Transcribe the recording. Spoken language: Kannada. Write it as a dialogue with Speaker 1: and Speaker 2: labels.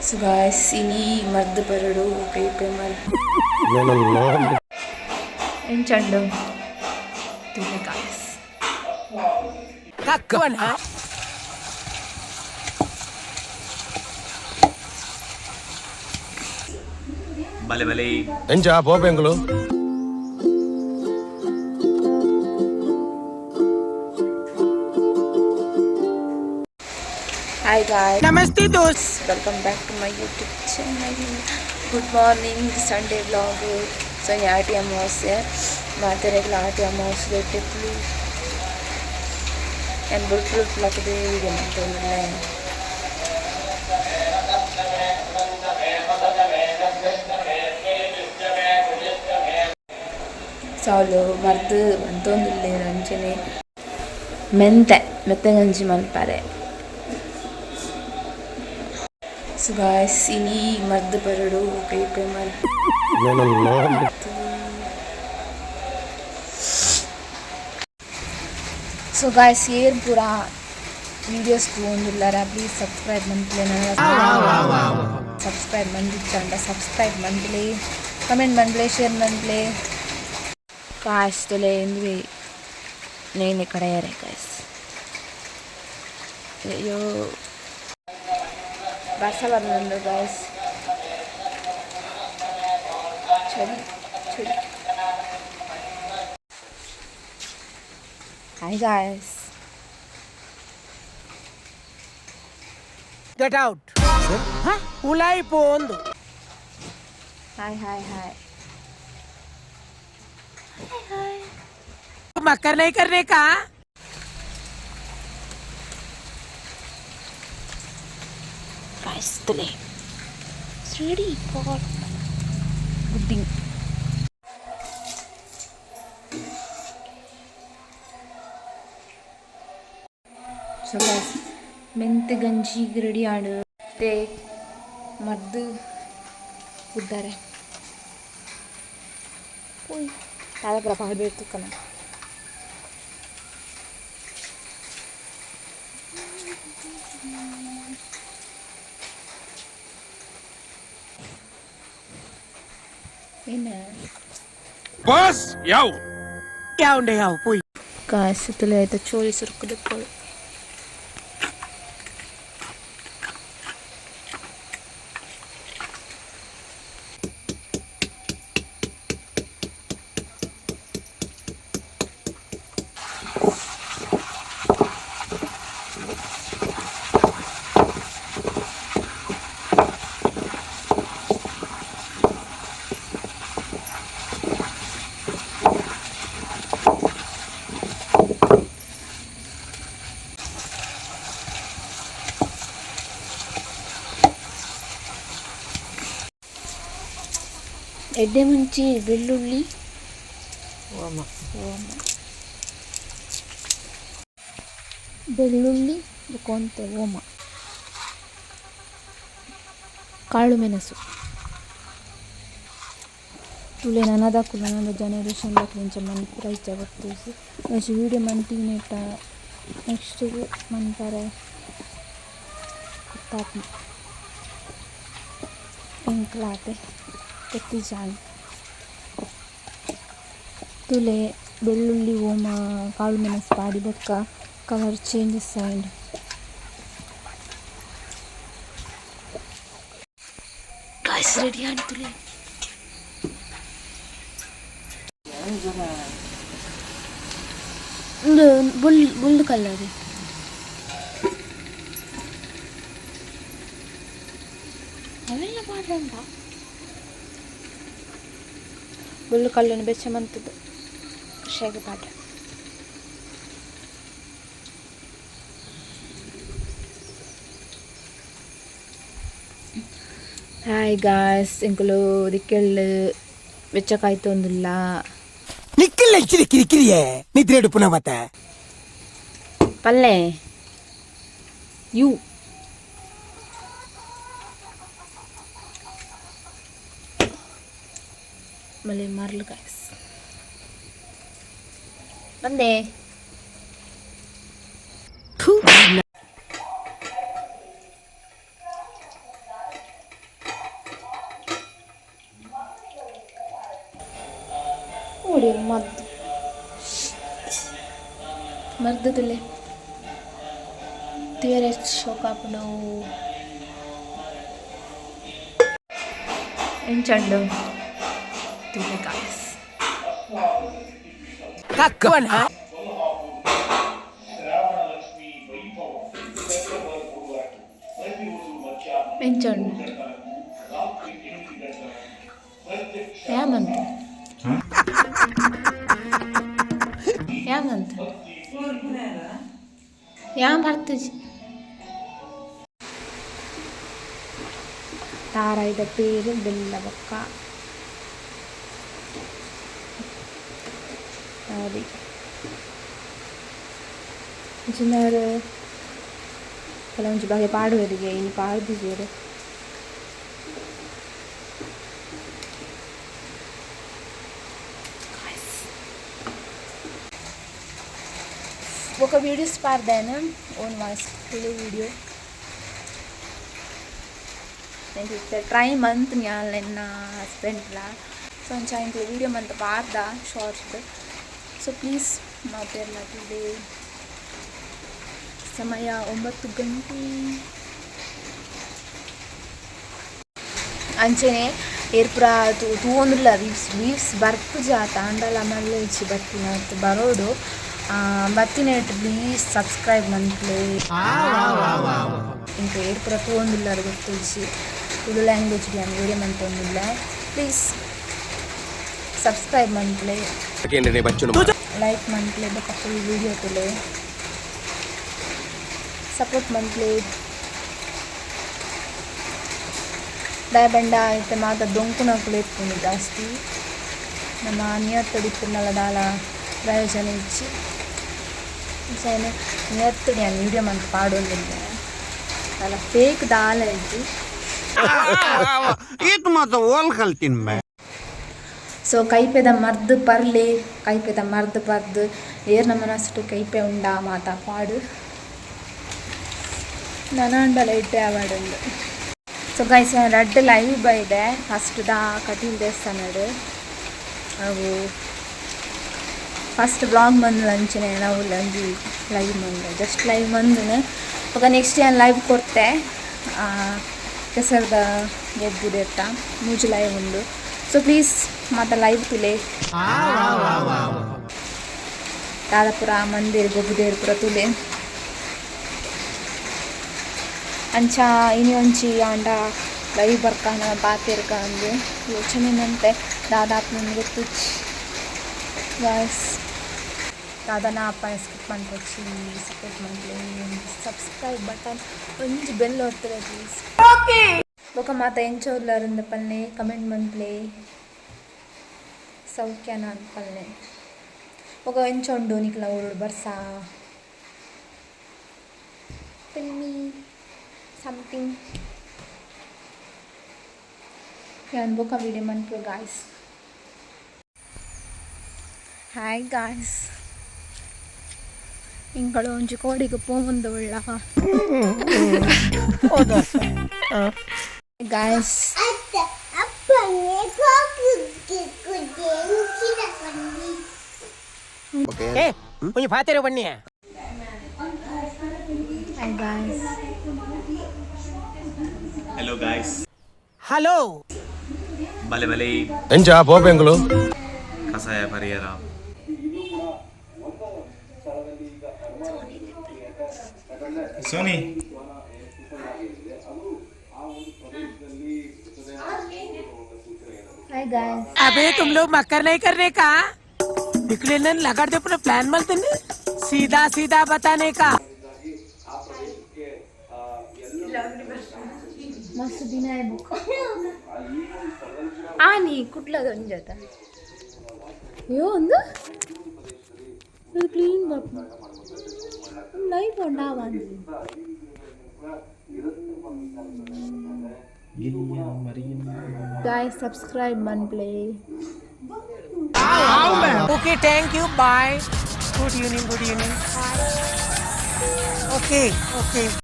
Speaker 1: So guys, ini Mardh perlu kayak Mardh. Enchandu. Tuh guys.
Speaker 2: Kakuan ha?
Speaker 3: Bale bale.
Speaker 4: Enja po Bengalo.
Speaker 1: Hi guys.
Speaker 2: Namaste dos.
Speaker 1: Welcome back to my YouTube channel. Good morning, Sunday vlog. So यहाँ amavasya, Paterga amavasya Tipu. And bulbul plug the video में ಸಾಲು ಮರ್ದು ಅಂತೊಂದಿಲ್ಲ ಅಂಚನೆ ಮೆತ್ತೆ ಗಂಜಿ ಮಲ್ಪಾರೆ. ಸೊ ಗಾಯ್ಸ್ ಇನಿ ಮರ್ದು ಬರಡು ಕೈ ಮಲ್ ಸೊ ಗಾಯ್ಸ್ ಏರ್ ಪೂರ ವೀಡಿಯೋಸ್ ತಗೊಂಡಿಲ್ಲಾರ ಪ್ಲೀಸ್ ಸಬ್ಸ್ಕ್ರೈಬ್ ಮಂತ್ಲೆ ಸಬ್ಸ್ಕ್ರೈಬ್ ಮಂದಿಚ್ಚಂಡ ಸಬ್ಸ್ಕ್ರೈಬ್ ಮಂತ್ಲೆ ಕಮೆಂಟ್ ಮಂತ್ಲೆ ಶೇರ್ ಮಂತ್ಲೆ కాస్తలే ఏంది నేను ఇక్కడ అయ్యారే గాయస్. అయ్యో వర్షాలు గాయస్. చలి చలి. Hi guys.
Speaker 2: Get out. Huh? Ulai pondu.
Speaker 1: Hi hi hi.
Speaker 2: मक्कर नहीं करने का
Speaker 1: కాస్తలే ready for pudding. So guys ಮೆಂತೆ ಗಂಜಿಗೆ ರೆಡಿ ಆಡು ಮತ್ತೆ ಮರ್ದು ಉದ್ದಾರೆ ಹೋಯ್ ತಾಳಗ್ರ ಪಾಡಬೇಕು ಕಣ.
Speaker 4: Boss, yo.
Speaker 2: क्या उन्हें आओ पुई
Speaker 1: ಕಾಯಿಸುತ್ತಲೇ ಆಯ್ತಾ ಚೋಳಿ ಸುರುಕುದಕ್ಕಳು. ಎಡ್ಡೆ ಮುಂಚೆ ಬೆಳ್ಳುಳ್ಳಿ ಬೆಳ್ಳುಳ್ಳಿ ಕೊಂತ ಓಮ ಕಾಳು ಮೆಣಸು ತುಳೆ ನನದಕ್ಕೂ ನನ್ನ ಜನರೇಷನ್ కొంచెం మన ప్రైస్ జరుగుతుంది నెక్స్ట్ వీడియో మంటి నెట నెక్స్ట్ మంటారే కుత్తాకి ఇంక్లాతే ಕೆತ್ತಿ ಜಾನ್ ತುಲೆ ಬೆಳ್ಳುಳ್ಳಿ ಓಮ ಕಾಳು ಮೆಣಸು ಪಾಡಿ ಬೊಕ್ಕ colour changes and guys ready ಆನ್ ತುಲೆ ಒಂದು ಬುಲ್ಲು ಕಲ್ಲರಿ ಅವೆಲ್ಲ ಮಾಡ್ರಂತ ಬುಲ್ಲು ಕಲ್ಲನ್ನು ಬೆಚ್ಚಮಂತದ್ದು ಕಷಾಯಗೆ ಪಾಠ. ಹಾಯ್ ಗಾಯ್ಸ್ ಇಂಕಲು ದಿಕ್ಕೆಳ್ಳು ಬೆಚ್ಚಕಾಯ್ತೊಂದಿಲ್ಲ
Speaker 2: ನಿಕ್ಕಿಲ್ಲ ಕಿರಿಕಿರಿಯೇ ನಿದ್ರೆ ಪುನಃ ಮತ್ತೆ
Speaker 1: ಪಲ್ಲೆ ಯು ಮಳೆ ಮಾರ್ಲು ಗಾಯ್ಸ್ ಬಂದೆ. ಕುಡಿ ಮದ್ದು ಮರ್ದದಲ್ಲಿ ತೀರ ಶೋಕಾಪುಡು ಎಂಚಂಡು ತಿನ್ನೆ ಗಾಯ್ಸ್
Speaker 2: ಕಕ್ಕವನ
Speaker 1: ಎಂಚಂಡು ಯಾಮಂತ ಯಾಮಂತ ಯಾಮ್ ಬರ್ತಜಿ ತಾರಾಯ್ದ ಪೇರು ಬೆಲ್ಲ ಬೊಕ್ಕ అది చిన్నారు ಕೆಲವೊಂದು ಬಗೆ ಪಾಡುವರಿಗೆ ಇನ್ನು ಪಾಡ್ದಿದ್ದೀರು ఒక వీడియోస్ పార్దాను ఓన్ వాయిస్ వీడియో నేను ట్రై మంత్ ഞാൻ ನನ್ನ ಹಸ್ಬೆಂಡ್ಲ ಸೊ ಒಂಚ ಇಂಥ ವೀಡಿಯೋ ಮಂತ್ ಪಾರ್ದ ಶಾರ್ಟ್ ಸೊ ಪ್ಲೀಸ್ ಮಾತಾಡಲ ಟುಡೇ ಸಮಯ 9 ಗಂಟೆ ಅಂಚನೆ ಏರ್ಪುರ ತೂಂದ್ರಲ್ಲ ವೀವ್ಸ್ ಬರ್ತು ಜಾತ ಅಂಡಲ ಮಲ್ಲೆಚ್ಚಿ ಬರ್ತೀನಿ ಮತ್ತು ಬರೋಡು ಬತ್ತಿನೇಟ್ ಪ್ಲೀಸ್ ಸಬ್ಸ್ಕ್ರೈಬ್ ಮಂತ್ಲೆ ಇಂಕ ಏರ್ಪುರ ತೂಂದಿಲ್ಲ ಗೊತ್ತಿಸಿ ತುಳು ಲ್ಯಾಂಗ್ವೇಜ್ ನಾನು ವೀಡಿಯೋ ಮಂತೊಂದಿಲ್ಲ ಪ್ಲೀಸ್ ಸಬ್ಸ್ಕ್ರೈಬ್ ಮಂತ್ಲೆ ಲೈಕ್ ಮಂತ್ಲೆ ಫುಲ್ ವೀಡಿಯೋ ತುಲೆ ಸಪೋರ್ಟ್ ಮಂತ್ಲೆ ದಾಯಬಂಡ ಐತೆ ಮಾತ ದೊಂಕುನಕ್ಕೂ ಎತ್ಕೊಂಡು ಜಾಸ್ತಿ ನಮ್ಮ ನಿಯತ್ತಡಿಪ್ಪುನಲ್ಲ ದಾಲ ಪ್ರಯೋಜನ ಇಚ್ಚಿ ನಿಯತ್ತಡಿ ನಾನು ವೀಡಿಯೋ ಮಂತ್ ಪಾಡೋದಿಲ್ಲ ಅಲ್ಲ ಫೇಕ್ ದಾಲ ಇದ್ದು ಸೊ ಕೈಪೆದ ಮರ್ದು ಪರ್ಲೆ ಕೈಪೆದ ಮರ್ದು ಪರ್ದು ಏರ್ ನಮ್ಮನಷ್ಟು ಕೈಪೆ ಉಂಡ ಮಾತ ಪಾಡು ನನಂಡಲ ಇಟ್ಟೆ ಆವಾಡುಂಡು ಸೊ ಗೈಸ್ ರೆಡ್ ಲೈವ್ ಬೈದೆ ಫಸ್ಟ್ ದಾ ಕಟೀಲ್ ದೇವಸ್ಥಾನಡು ಅವು ಫಸ್ಟ್ ಬ್ಲಾಗ್ ಬಂದು ಲಂಚನೆ ನಾವು ಲಂಜಿ ಲೈವ್ ಬಂದು ಜಸ್ಟ್ ಲೈವ್ ಬಂದು ಇವಾಗ ನೆಕ್ಸ್ಟ್ ಏನು ಲೈವ್ ಕೊಡ್ತೆ ಕೆಸರ್ದ ಗೆದ್ದಿದೆತ್ತ ಮೂಜು ಲೈವ್ ಉಂಡು ಸೊ ಪ್ಲೀಸ್ ಮತ್ತೆ ಲೈವ್ ತುಲೆ ದಾದಾಪುರ ಮಂದಿರ ಗೊಬ್ಬುದೇರ್ಪುರ ತುಲೆ ಅಂಚ ಇನಿ ಒಂಚಿ ಆಂಡ ಲೈವ್ ಬರ್ಕಾನ ಪಾತೆರ್ಗ ಅಂದು ಯೋಚನೆನಂತೆ ದಾದಾಪು ನನಗೆ ಗೊತ್ತು ಗಾಯ್ಸ್ ದಾದಾನ ಅಪ್ಪನ ಸ್ಕಿಪ್ ಮಾಡ್ಕೊಚ್ಚಿ ಸಪೋರ್ಟ್ ಮಾಡಲಿ ಸಬ್ಸ್ಕ್ರೈಬ್ ಬಟನ್ ಒಂಜಿ ಬೆಲ್ ಹೊಡ್ತಾರೆ ಪ್ಲೀಸ್ ಬೊಕ ಮಾತ ಎಂಚೋರ್ಲಾರಿಂದ ಪಲ್ಲೆ ಕಮೆಂಟ್ ಮಂತ್ಲೆ ಸೌಖ್ಯನ ಅನ್ಪಲ್ಲೆ ಬೊಕ ಎಂಚೊಂಡು ನಿಕ್ಲ ಉರುಡು ಬರ್ಸಾ tell me something yan boka video mantu guys hi guys ಇಂಗಳು ಒಂಜಿ ಕೋಡಿಗೆ ಪೋಂದು ಉಳ್ಳ ಗಾಯ್ಸ್
Speaker 2: ಏ ಒಂಜಿ ಪಾತೆರ ಬನ್ನಿ
Speaker 1: hi guys
Speaker 3: Hello guys.
Speaker 2: Hello
Speaker 3: Bale bale.
Speaker 4: ಎಂಜಾ ಬೋಬೆಂಗಳು
Speaker 3: Kashaya pariyara. Sony.
Speaker 1: hi guys
Speaker 2: अबे तुम लोग मक्कर नहीं करने का निकले न लगा दे अपना प्लान मत सीधा सीधा बताने का
Speaker 1: मस्त दिन आहे बुक आणि कुठला दोन जाता यो ಒಂದು ಇದು ಕ್ಲೀನ್ ಬಾಪು ಲೈಫ್ ಉಂಡಾವಂದಿ guys subscribe and play
Speaker 2: okay thank you bye good evening okay